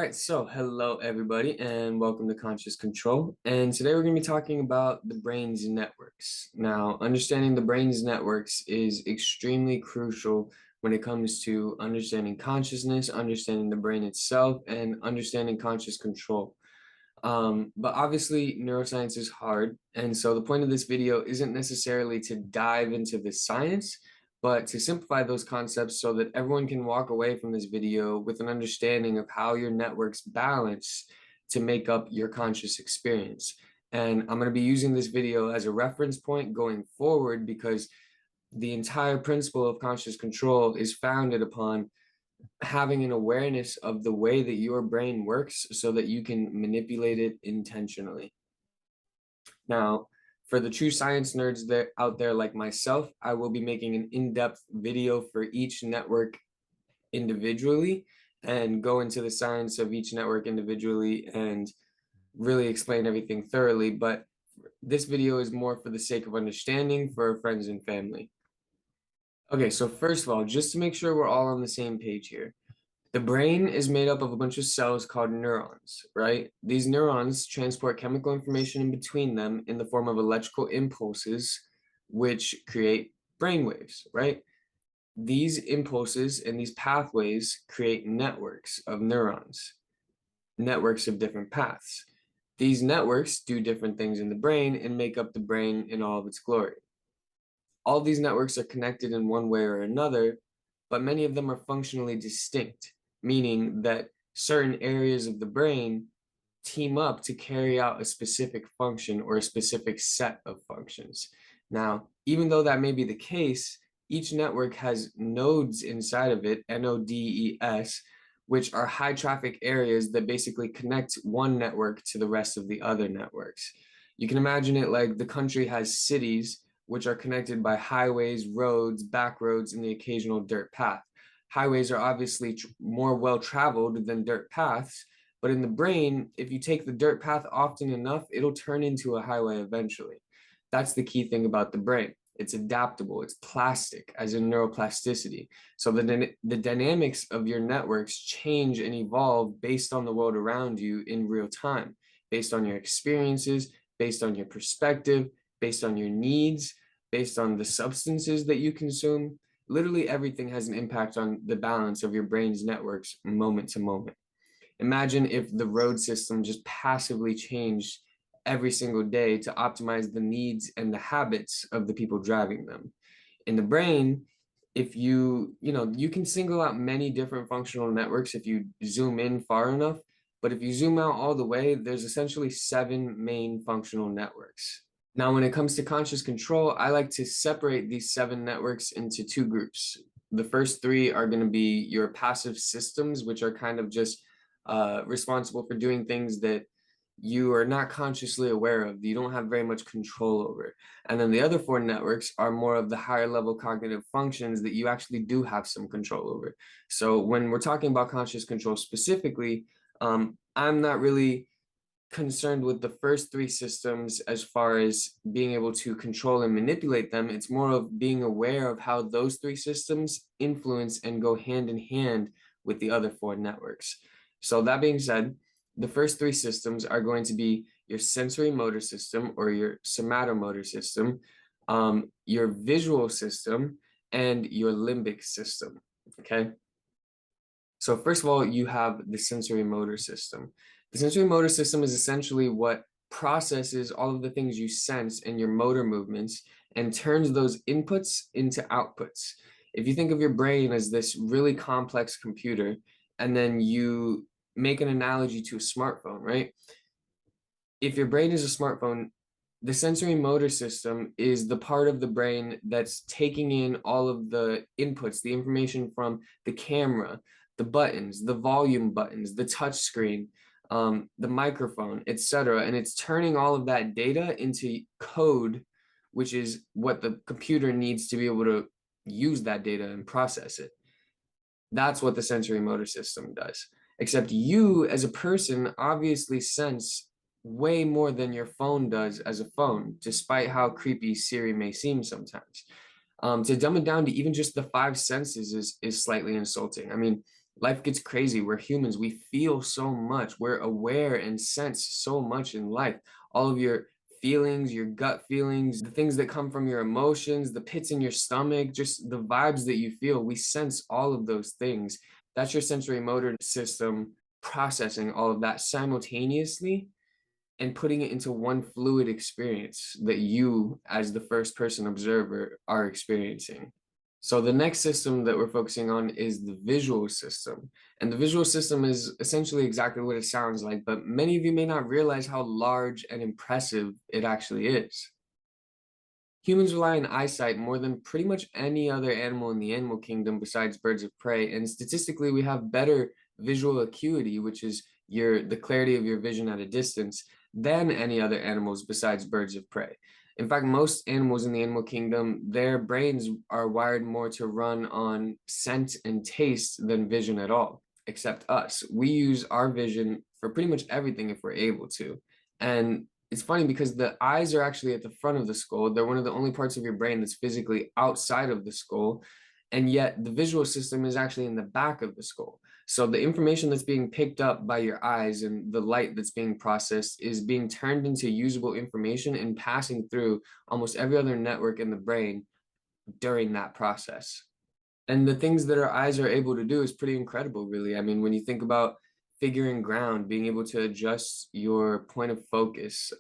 right, so hello everybody and welcome to Conscious Control. And today we're going to be talking about the brain's networks. Now, understanding the brain's networks is extremely crucial when it comes to understanding consciousness, understanding the brain itself, and understanding conscious control. But obviously neuroscience is hard, and so the point of this video isn't necessarily to dive into the science, but to simplify those concepts so that everyone can walk away from this video with an understanding of how your networks balance to make up your conscious experience. And I'm going to be using this video as a reference point going forward because the entire principle of conscious control is founded upon having an awareness of the way that your brain works so that you can manipulate it intentionally. Now, for the true science nerds out there like myself, I will be making an in-depth video for each network individually and go into the science of each network individually and really explain everything thoroughly. But this video is more for the sake of understanding for friends and family. Okay, so first of all, just to make sure we're all on the same page here, the brain is made up of a bunch of cells called neurons, right? These neurons transport chemical information in between them in the form of electrical impulses, which create brain waves, right? These impulses and these pathways create networks of neurons, networks of different paths. These networks do different things in the brain and make up the brain in all of its glory. All these networks are connected in one way or another, but many of them are functionally distinct, meaning that certain areas of the brain team up to carry out a specific function or a specific set of functions. Now, even though that may be the case, each network has nodes inside of it, NODES, which are high traffic areas that basically connect one network to the rest of the other networks. You can imagine it like the country has cities which are connected by highways, roads, back roads, and the occasional dirt path. Highways are obviously more well-traveled than dirt paths, but in the brain, if you take the dirt path often enough, it'll turn into a highway eventually. That's the key thing about the brain. It's adaptable, it's plastic, as in neuroplasticity. So the dynamics of your networks change and evolve based on the world around you in real time, based on your experiences, based on your perspective, based on your needs, based on the substances that you consume. Literally everything has an impact on the balance of your brain's networks moment to moment. Imagine if the road system just passively changed every single day to optimize the needs and the habits of the people driving them. In the brain, if you can single out many different functional networks if you zoom in far enough, but if you zoom out all the way, there's essentially 7 main functional networks. Now, when it comes to conscious control, I like to separate these 7 networks into 2 groups. The first 3 are going to be your passive systems, which are kind of just responsible for doing things that you are not consciously aware of, you don't have very much control over. And then the other 4 networks are more of the higher level cognitive functions that you actually do have some control over. So when we're talking about conscious control specifically, I'm not really concerned with the first 3 systems as far as being able to control and manipulate them. It's more of being aware of how those 3 systems influence and go hand in hand with the other 4 networks. So that being said, the first 3 systems are going to be your sensory motor system or your somatomotor system, your visual system, and your limbic system, okay? So first of all, you have the sensory motor system. The sensory motor system is essentially what processes all of the things you sense in your motor movements and turns those inputs into outputs. If you think of your brain as this really complex computer, and then you make an analogy to a smartphone, right? If your brain is a smartphone, the sensory motor system is the part of the brain that's taking in all of the inputs, the information from the camera, the buttons, the volume buttons, the touch screen, the microphone, etc. And it's turning all of that data into code, which is what the computer needs to be able to use that data and process it. That's what the sensory motor system does. Except you as a person obviously sense way more than your phone does as a phone, despite how creepy Siri may seem sometimes. To dumb it down to even just the 5 senses is slightly insulting. I mean, Life gets crazy. We're humans. We feel so much. We're aware and sense so much in life. All of your feelings, your gut feelings, the things that come from your emotions, the pits in your stomach, just the vibes that you feel. We sense all of those things. That's your sensory motor system processing all of that simultaneously and putting it into one fluid experience that you, as the first person observer, are experiencing. So the next system that we're focusing on is the visual system. And the visual system is essentially exactly what it sounds like, but many of you may not realize how large and impressive it actually is. Humans rely on eyesight more than pretty much any other animal in the animal kingdom besides birds of prey, and statistically we have better visual acuity, which is the clarity of your vision at a distance, than any other animals besides birds of prey. In fact, most animals in the animal kingdom, their brains are wired more to run on scent and taste than vision at all, except us. We use our vision for pretty much everything if we're able to. And it's funny because the eyes are actually at the front of the skull. They're one of the only parts of your brain that's physically outside of the skull. And yet the visual system is actually in the back of the skull. So the information that's being picked up by your eyes and the light that's being processed is being turned into usable information and passing through almost every other network in the brain during that process. And the things that our eyes are able to do is pretty incredible, really. I mean, when you think about figuring ground, being able to adjust your point of focus,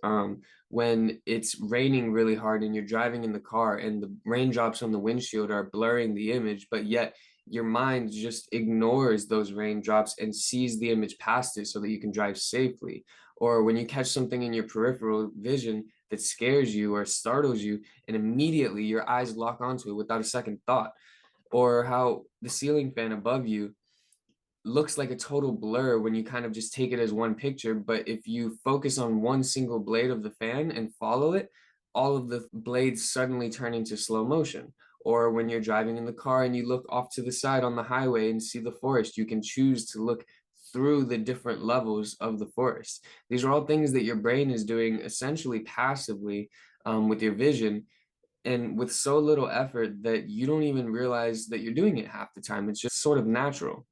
when it's raining really hard and you're driving in the car and the raindrops on the windshield are blurring the image, but yet your mind just ignores those raindrops and sees the image past it so that you can drive safely. Or when you catch something in your peripheral vision that scares you or startles you, and immediately your eyes lock onto it without a second thought. Or how the ceiling fan above you looks like a total blur when you kind of just take it as one picture, but if you focus on one single blade of the fan and follow it, all of the blades suddenly turn into slow motion. Or when you're driving in the car and you look off to the side on the highway and see the forest, you can choose to look through the different levels of the forest. These are all things that your brain is doing essentially passively, with your vision, and with so little effort that you don't even realize that you're doing it half the time. It's just sort of natural.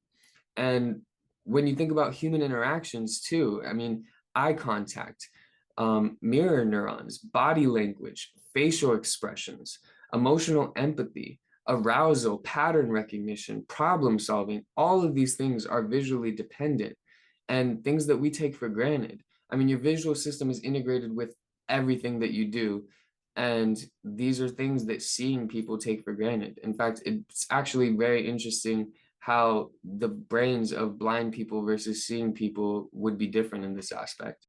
And when you think about human interactions too, I mean, eye contact, mirror neurons, body language, facial expressions, emotional empathy, arousal, pattern recognition, problem solving, all of these things are visually dependent and things that we take for granted. I mean, your visual system is integrated with everything that you do. And these are things that seeing people take for granted. In fact, it's actually very interesting how the brains of blind people versus seeing people would be different in this aspect.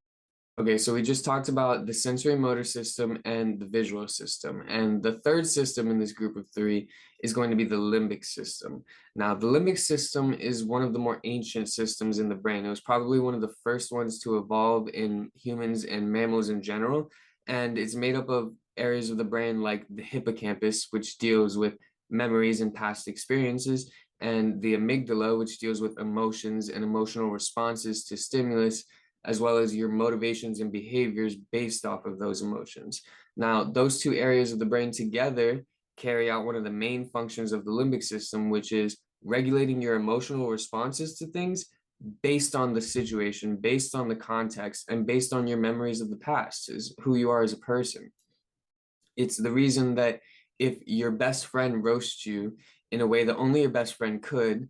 Okay, so we just talked about the sensory motor system and the visual system. And the third system in this group of three is going to be the limbic system. Now, the limbic system is one of the more ancient systems in the brain. It was probably one of the first ones to evolve in humans and mammals in general. And it's made up of areas of the brain like the hippocampus, which deals with memories and past experiences, and the amygdala, which deals with emotions and emotional responses to stimulus, as well as your motivations and behaviors based off of those emotions. Now, those two areas of the brain together carry out one of the main functions of the limbic system, which is regulating your emotional responses to things based on the situation, based on the context, and based on your memories of the past, is who you are as a person. It's the reason that if your best friend roasts you in a way that only your best friend could,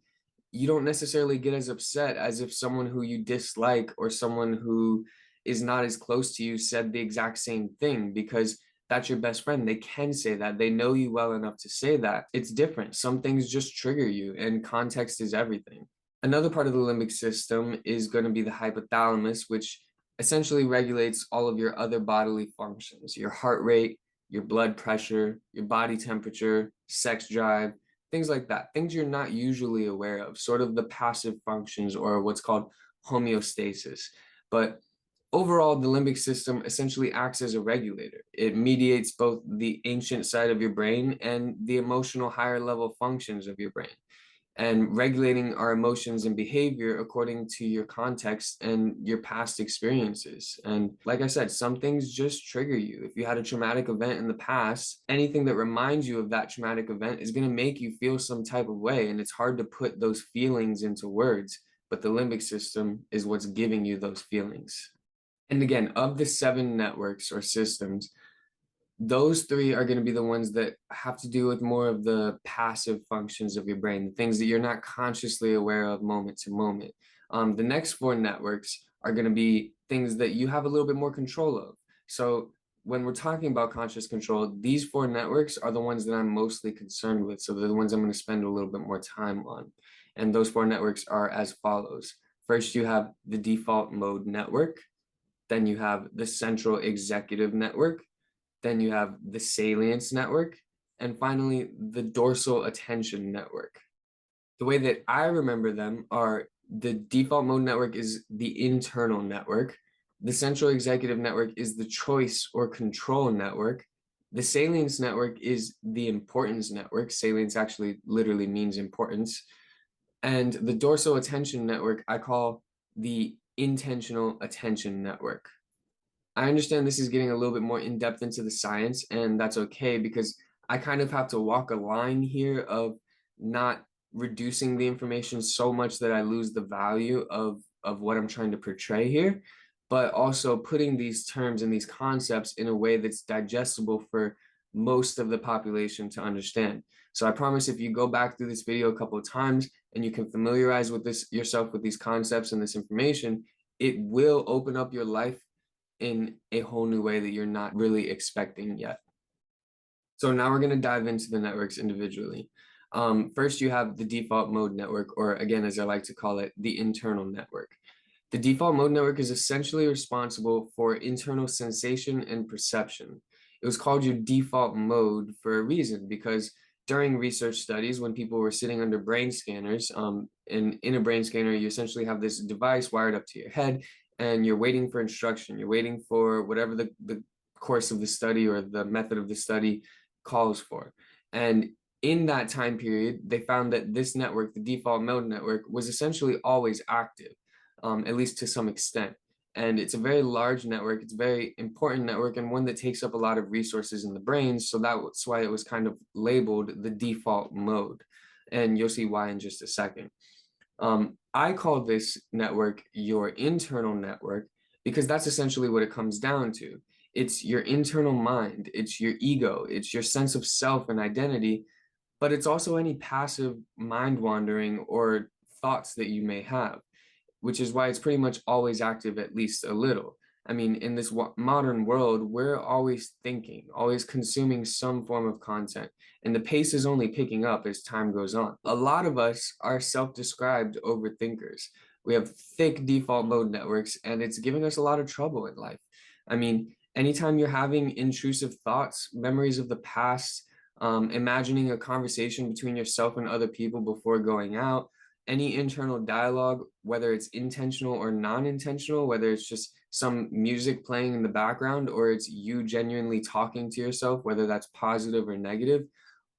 you don't necessarily get as upset as if someone who you dislike or someone who is not as close to you said the exact same thing, because that's your best friend. They can say that. They know you well enough to say that. It's different. Some things just trigger you, and context is everything. Another part of the limbic system is going to be the hypothalamus, which essentially regulates all of your other bodily functions, your heart rate, your blood pressure, your body temperature, sex drive, things like that, things you're not usually aware of, sort of the passive functions or what's called homeostasis. But overall, the limbic system essentially acts as a regulator. It mediates both the ancient side of your brain and the emotional higher level functions of your brain. and regulating our emotions and behavior according to your context and your past experiences. And like I said, some things just trigger you. If you had a traumatic event in the past, anything that reminds you of that traumatic event is going to make you feel some type of way. And it's hard to put those feelings into words, but the limbic system is what's giving you those feelings. And again, of the 7 networks or systems, those 3 are going to be the ones that have to do with more of the passive functions of your brain, the things that you're not consciously aware of moment to moment. The next 4 networks are going to be things that you have a little bit more control of. So when we're talking about conscious control, these 4 networks are the ones that I'm mostly concerned with. So they're the ones I'm going to spend a little bit more time on. And those 4 networks are as follows. First, you have the default mode network. Then you have the central executive network. Then you have the Salience Network, and finally, the Dorsal attention network. The way that I remember them are the default mode network is the internal network. The central executive network is the choice or control network. The Salience network is the importance network. Salience actually literally means importance. And the dorsal attention network I call the intentional attention network. I understand this is getting a little bit more in depth into the science, and that's okay because I kind of have to walk a line here of not reducing the information so much that I lose the value of what I'm trying to portray here, but also putting these terms and these concepts in a way that's digestible for most of the population to understand. So I promise if you go back through this video a couple of times and you can familiarize with this yourself with these concepts and this information, it will open up your life in a whole new way that you're not really expecting yet. So now we're going to dive into the networks individually. First, you have the default mode network, or again, as I like to call it, the internal network. The default mode network is essentially responsible for internal sensation and perception. It was called your default mode for a reason, because during research studies, when people were sitting under brain scanners, and in a brain scanner, you essentially have this device wired up to your head, and you're waiting for instruction. You're waiting for whatever the course of the study or the method of the study calls for. And in that time period, they found that this network, the default mode network, was essentially always active, at least to some extent. And it's a very large network. It's a very important network and one that takes up a lot of resources in the brain. So that's why it was kind of labeled the default mode. And you'll see why in just a second. I call this network your internal network because that's essentially what it comes down to. It's your internal mind, it's your ego, it's your sense of self and identity, but it's also any passive mind wandering or thoughts that you may have, which is why it's pretty much always active at least a little. I mean, in this modern world, we're always thinking, always consuming some form of content, and the pace is only picking up as time goes on. A lot of us are self-described overthinkers. We have thick default mode networks, and it's giving us a lot of trouble in life. I mean, anytime you're having intrusive thoughts, memories of the past, imagining a conversation between yourself and other people before going out, any internal dialogue, whether it's intentional or non-intentional, whether it's just some music playing in the background or it's you genuinely talking to yourself, whether that's positive or negative,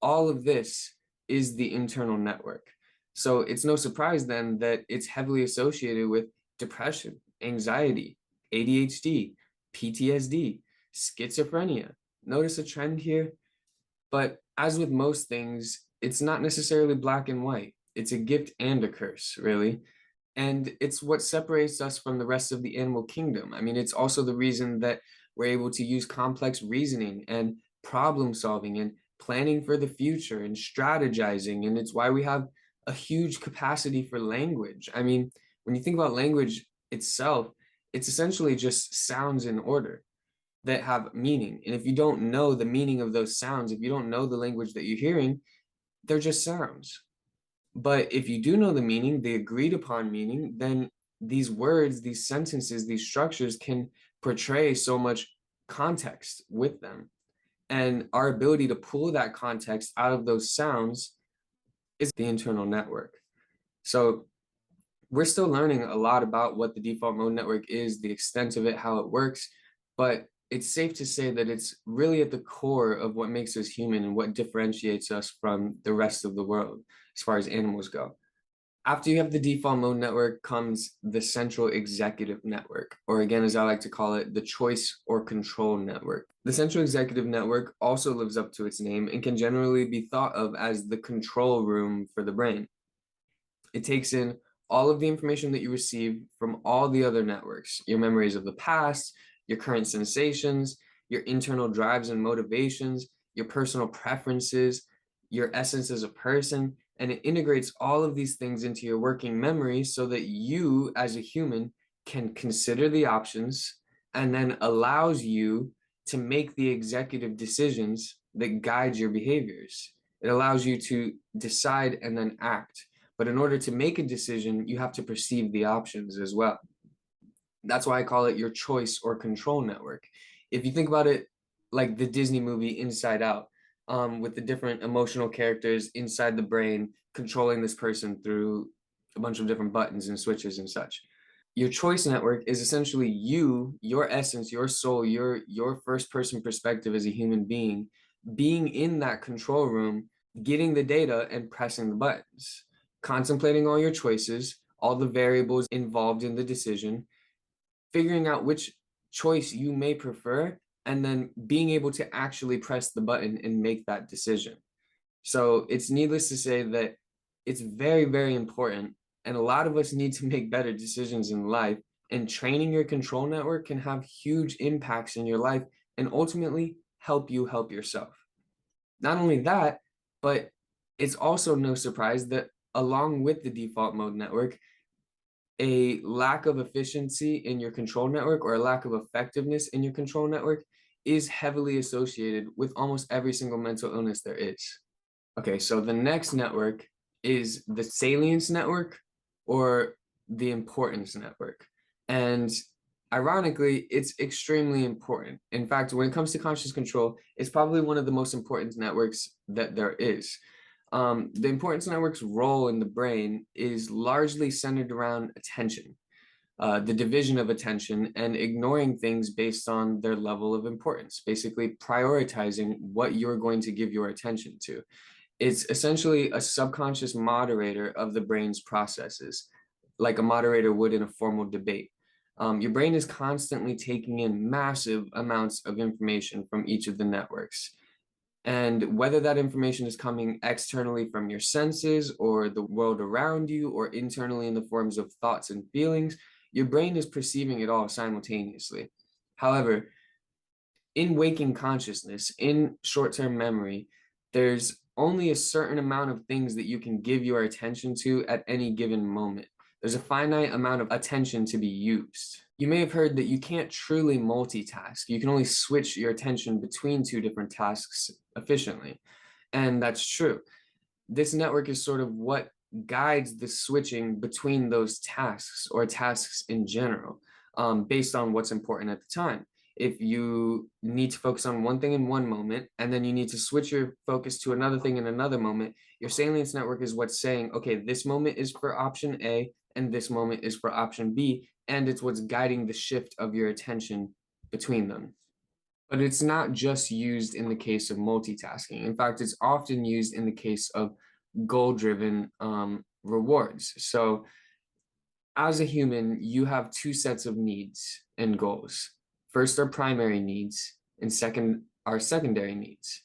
all of this is the internal network. So it's no surprise then that it's heavily associated with depression, anxiety, ADHD, PTSD, schizophrenia. Notice a trend here? But as with most things, it's not necessarily black and white. It's a gift and a curse, really. And it's what separates us from the rest of the animal kingdom. I mean, it's also the reason that we're able to use complex reasoning and problem solving and planning for the future and strategizing. And it's why we have a huge capacity for language. I mean, when you think about language itself, it's essentially just sounds in order that have meaning. And if you don't know the meaning of those sounds, if you don't know the language that you're hearing, they're just sounds. But if you do know the meaning, the agreed upon meaning, then these words, these sentences, these structures can portray so much context with them. And our ability to pull that context out of those sounds is the internal network. So we're still learning a lot about what the default mode network is, the extent of it, how it works. But it's safe to say that it's really at the core of what makes us human and what differentiates us from the rest of the world as far as animals go. After you have the default mode network comes the central executive network, or again, as I like to call it, the choice or control network. The central executive network also lives up to its name and can generally be thought of as the control room for the brain. It takes in all of the information that you receive from all the other networks, your memories of the past, your current sensations, your internal drives and motivations, your personal preferences, your essence as a person, and it integrates all of these things into your working memory so that you as a human can consider the options and then allows you to make the executive decisions that guide your behaviors. It allows you to decide and then act. But in order to make a decision, you have to perceive the options as well. That's why I call it your choice or control network. If you think about it like the Disney movie Inside Out, with the different emotional characters inside the brain controlling this person through a bunch of different buttons and switches and such. Your choice network is essentially you, your essence, your soul, your first person perspective as a human being in that control room, getting the data and pressing the buttons, contemplating all your choices, all the variables involved in the decision, figuring out which choice you may prefer, and then being able to actually press the button and make that decision. So it's needless to say that it's very, very important. And a lot of us need to make better decisions in life. And training your control network can have huge impacts in your life and ultimately help you help yourself. Not only that, but it's also no surprise that along with the default mode network, a lack of efficiency in your control network or a lack of effectiveness in your control network is heavily associated with almost every single mental illness there is. Okay, so the next network is the Salience Network or the Importance Network. And ironically, it's extremely important. In fact, when it comes to conscious control, it's probably one of the most important networks that there is. The Importance Network's role in the brain is largely centered around attention, the division of attention, and ignoring things based on their level of importance, basically prioritizing what you're going to give your attention to. It's essentially a subconscious moderator of the brain's processes, like a moderator would in a formal debate. Your brain is constantly taking in massive amounts of information from each of the networks. And whether that information is coming externally from your senses or the world around you or internally in the forms of thoughts and feelings, your brain is perceiving it all simultaneously. However, in waking consciousness, in short-term memory, there's only a certain amount of things that you can give your attention to at any given moment. There's a finite amount of attention to be used. You may have heard that you can't truly multitask. You can only switch your attention between two different tasks efficiently. And that's true. This network is sort of what guides the switching between those tasks or tasks in general, based on what's important at the time. If you need to focus on one thing in one moment, and then you need to switch your focus to another thing in another moment, your Salience Network is what's saying, okay, this moment is for option A, and this moment is for option B, and it's what's guiding the shift of your attention between them. But it's not just used in the case of multitasking. In fact, it's often used in the case of goal-driven rewards. So as a human, you have two sets of needs and goals. First are primary needs, and second are secondary needs.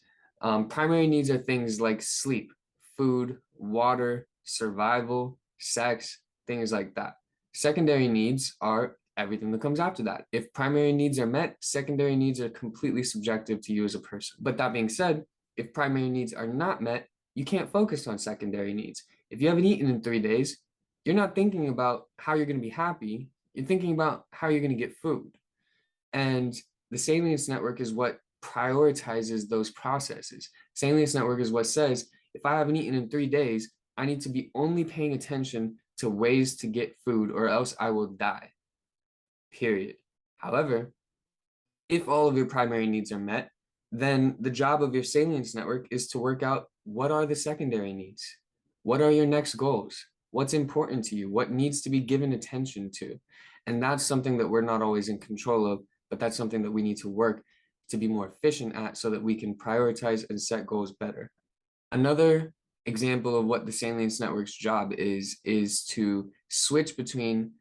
Primary needs are things like sleep, food, water, survival, sex, things like that. Secondary needs are everything that comes after that. If primary needs are met, secondary needs are completely subjective to you as a person. But that being said, if primary needs are not met, you can't focus on secondary needs. If you haven't eaten in 3 days, you're not thinking about how you're going to be happy. You're thinking about how you're going to get food. And the Salience Network is what prioritizes those processes. Salience Network is what says, if I haven't eaten in 3 days, I need to be only paying attention to ways to get food or else I will die, period. However, if all of your primary needs are met, then the job of your Salience Network is to work out what are the secondary needs? What are your next goals? What's important to you? What needs to be given attention to? And that's something that we're not always in control of, but that's something that we need to work to be more efficient at so that we can prioritize and set goals better. Another example of what the Salience Network's job is to switch between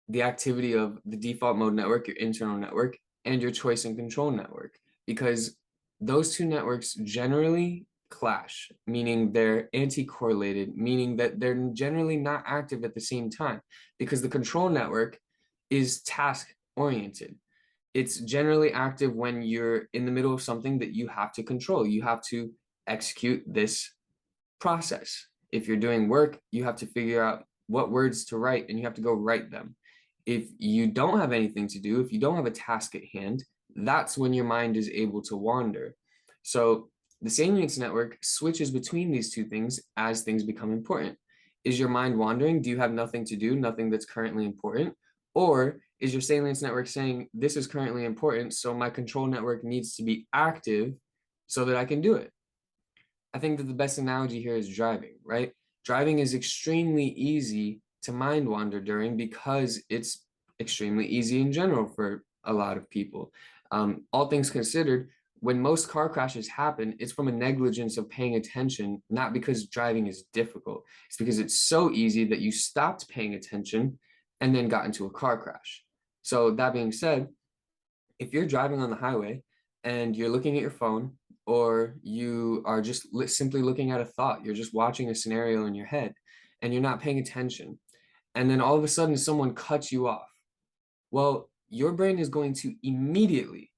the activity of the default mode network, your internal network, and your choice and control network, because those two networks generally clash, meaning they're anti-correlated, meaning that they're generally not active at the same time, because the control network is task oriented. It's generally active when you're in the middle of something that you have to control. You have to execute this process. If you're doing work, you have to figure out what words to write and you have to go write them. If you don't have anything to do, if you don't have a task at hand, that's when your mind is able to wander. So the Salience Network switches between these two things as things become important. Is your mind wandering? Do you have nothing to do, nothing that's currently important? Or is your Salience Network saying, this is currently important, so my control network needs to be active so that I can do it? I think that the best analogy here is driving, right? Driving is extremely easy to mind wander during because it's extremely easy in general for a lot of people. All things considered, when most car crashes happen, it's from a negligence of paying attention, not because driving is difficult. It's because it's so easy that you stopped paying attention and then got into a car crash. So that being said, if you're driving on the highway and you're looking at your phone, or you are just simply looking at a thought, you're just watching a scenario in your head and you're not paying attention, and then all of a sudden someone cuts you off, well, your brain is going to immediately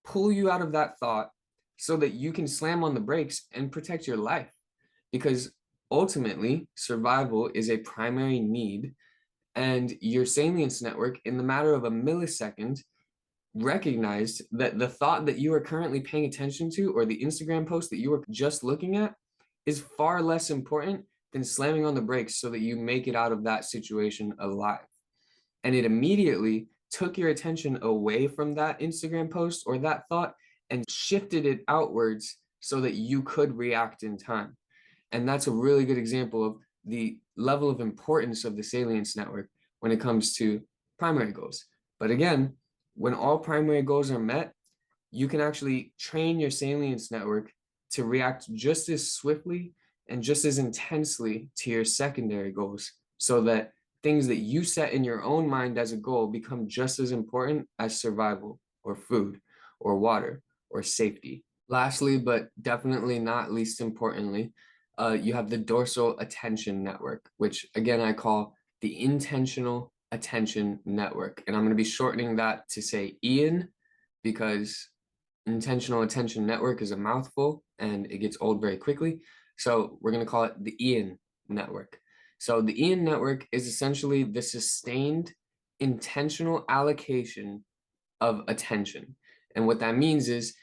pull you out of that thought so that you can slam on the brakes and protect your life, because ultimately survival is a primary need, and your Salience network, in the matter of a millisecond, recognized that the thought that you are currently paying attention to, or the Instagram post that you were just looking at, is far less important than slamming on the brakes so that you make it out of that situation alive. And it immediately took your attention away from that Instagram post or that thought and shifted it outwards so that you could react in time. And that's a really good example of the level of importance of the Salience network when it comes to primary goals. But again, when all primary goals are met, you can actually train your Salience network to react just as swiftly and just as intensely to your secondary goals, so that things that you set in your own mind as a goal become just as important as survival or food or water or safety. Lastly, but definitely not least importantly, you have the dorsal attention network, which again I call the intentional attention network. And I'm going to be shortening that to say Ian, because intentional attention network is a mouthful and it gets old very quickly. So we're going to call it the Ian network. So the Ian network is essentially the sustained intentional allocation of attention. And what that means is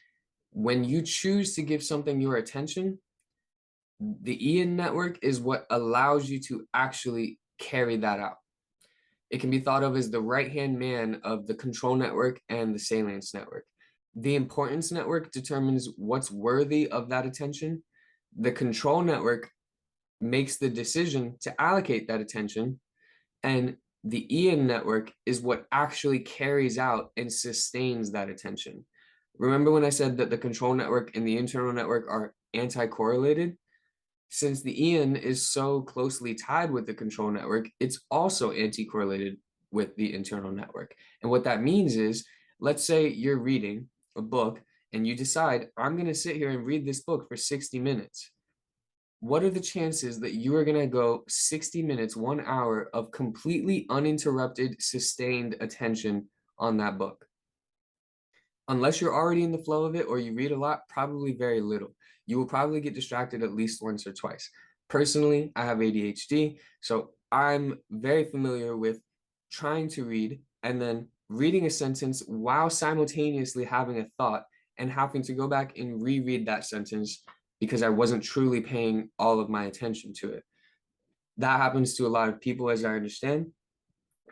when you choose to give something your attention, the Ian network is what allows you to actually carry that out. It can be thought of as the right-hand man of the control network and the Salience network. The importance network determines what's worthy of that attention. The control network makes the decision to allocate that attention, and the Ian network is what actually carries out and sustains that attention. Remember when I said that the control network and the internal network are anti-correlated? Since the Ian is so closely tied with the control network, it's also anti-correlated with the internal network. And what that means is, let's say you're reading a book and you decide, I'm going to sit here and read this book for 60 minutes. What are the chances that you are going to go 60 minutes, 1 hour of completely uninterrupted, sustained attention on that book? Unless you're already in the flow of it or you read a lot, probably very little. You will probably get distracted at least once or twice. Personally, I have ADHD, so I'm very familiar with trying to read and then reading a sentence while simultaneously having a thought and having to go back and reread that sentence because I wasn't truly paying all of my attention to it. That happens to a lot of people, as I understand.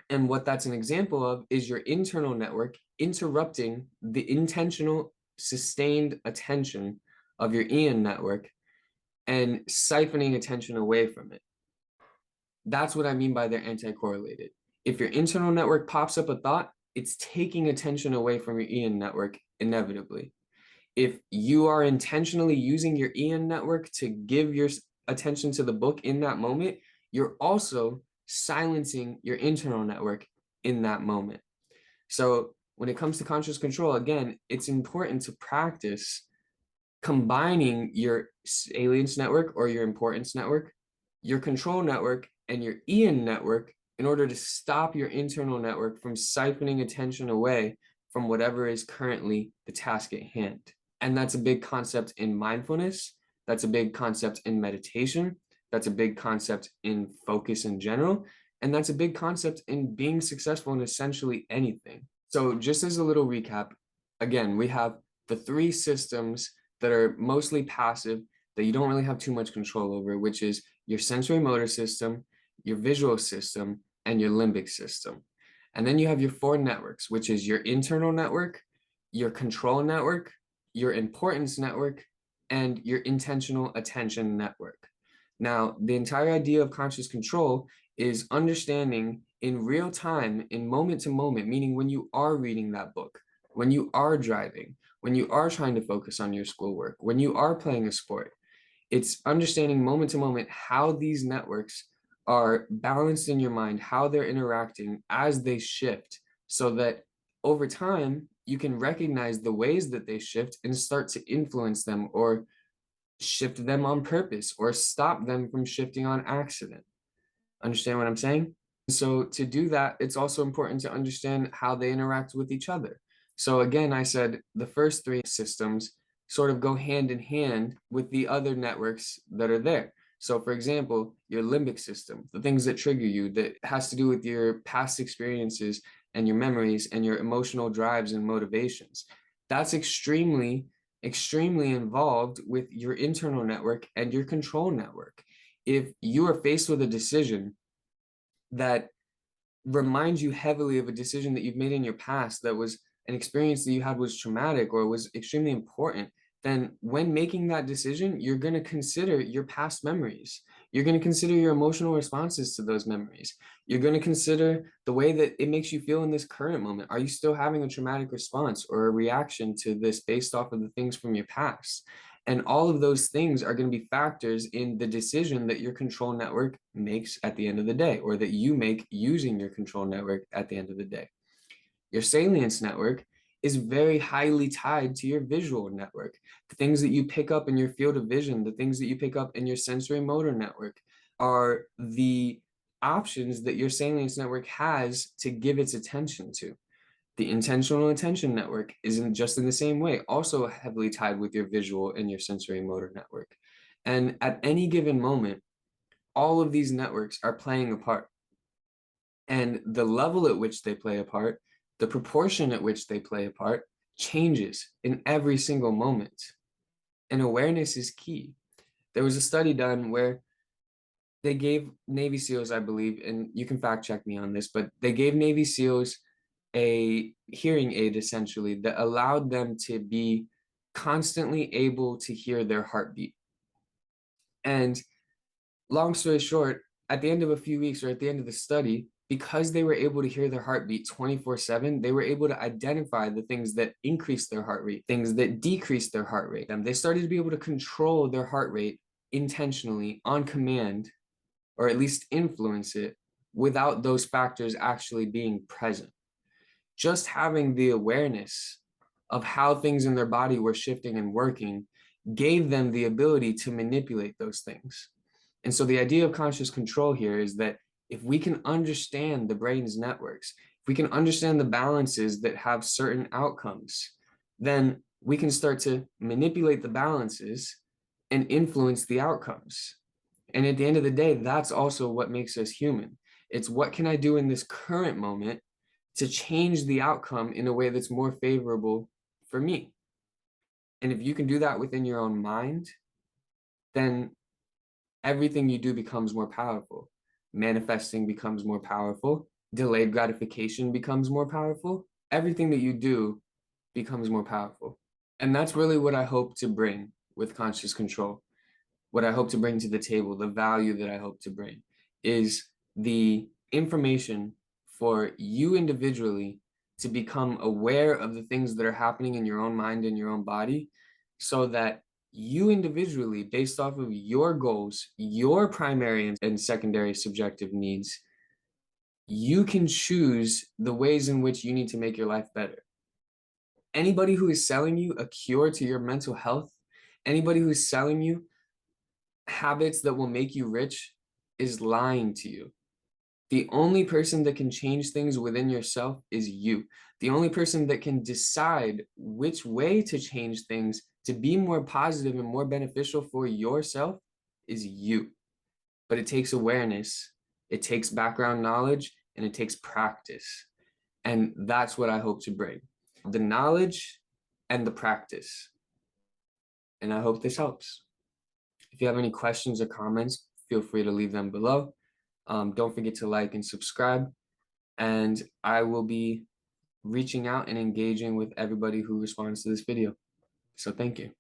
And what that's an example of is your internal network interrupting the intentional, sustained attention of your Ian network and siphoning attention away from it. That's what I mean by they're anti-correlated. If your internal network pops up a thought, it's taking attention away from your EN network inevitably. If you are intentionally using your EN network to give your attention to the book in that moment, you're also silencing your internal network in that moment. So when it comes to conscious control, again, it's important to practice combining your salience network or your importance network, your control network, and your EN network in order to stop your internal network from siphoning attention away from whatever is currently the task at hand. And that's a big concept in mindfulness. That's a big concept in meditation. That's a big concept in focus in general. And that's a big concept in being successful in essentially anything. So just as a little recap, again, we have the three systems that are mostly passive that you don't really have too much control over, which is your sensory motor system, your visual system, and your limbic system. And then you have your four networks, which is your internal network, your control network, your importance network, and your intentional attention network. Now, the entire idea of conscious control is understanding in real time, in moment to moment, meaning when you are reading that book, when you are driving, when you are trying to focus on your schoolwork, when you are playing a sport. It's understanding moment to moment how these networks are balanced in your mind, how they're interacting as they shift, so that over time, you can recognize the ways that they shift and start to influence them or shift them on purpose or stop them from shifting on accident. Understand what I'm saying? So to do that, it's also important to understand how they interact with each other. So again, I said the first three systems sort of go hand in hand with the other networks that are there. So for example, your limbic system, the things that trigger you, that has to do with your past experiences and your memories and your emotional drives and motivations. That's extremely, extremely involved with your internal network and your control network. If you are faced with a decision that reminds you heavily of a decision that you've made in your past, that was an experience that you had was traumatic or was extremely important, then when making that decision, you're going to consider your past memories. You're going to consider your emotional responses to those memories. You're going to consider the way that it makes you feel in this current moment. Are you still having a traumatic response or a reaction to this based off of the things from your past? And all of those things are going to be factors in the decision that your control network makes at the end of the day, or that you make using your control network at the end of the day. Your salience network is very highly tied to your visual network. The things that you pick up in your field of vision, the things that you pick up in your sensory motor network are the options that your salience network has to give its attention to. The intentional attention network isn't just in the same way, also heavily tied with your visual and your sensory motor network. And at any given moment, all of these networks are playing a part. And the level at which they play a part, the proportion at which they play a part, changes in every single moment. And awareness is key. There was a study done where they gave Navy SEALs, I believe, and you can fact check me on this, but they gave Navy SEALs a hearing aid essentially that allowed them to be constantly able to hear their heartbeat. And long story short, at the end of a few weeks or at the end of the study, because they were able to hear their heartbeat 24/7, they were able to identify the things that increase their heart rate, things that decrease their heart rate. And they started to be able to control their heart rate intentionally on command, or at least influence it without those factors actually being present. Just having the awareness of how things in their body were shifting and working gave them the ability to manipulate those things. And so the idea of conscious control here is that if we can understand the brain's networks, if we can understand the balances that have certain outcomes, then we can start to manipulate the balances and influence the outcomes. And at the end of the day, that's also what makes us human. It's what can I do in this current moment to change the outcome in a way that's more favorable for me. And if you can do that within your own mind, then everything you do becomes more powerful. Manifesting becomes more powerful. Delayed gratification becomes more powerful. Everything that you do becomes more powerful. And that's really what I hope to bring with conscious control. What I hope to bring to the table, the value that I hope to bring, is the information for you individually to become aware of the things that are happening in your own mind and your own body, so that you individually, based off of your goals, your primary and secondary subjective needs, you can choose the ways in which you need to make your life better. Anybody who is selling you a cure to your mental health, anybody who's selling you habits that will make you rich, is lying to you. The only person that can change things within yourself is you. The only person that can decide which way to change things to be more positive and more beneficial for yourself is you. But it takes awareness, it takes background knowledge, and it takes practice. And that's what I hope to bring: the knowledge and the practice. And I hope this helps. If you have any questions or comments, feel free to leave them below. Don't forget to like and subscribe. And I will be reaching out and engaging with everybody who responds to this video. So thank you.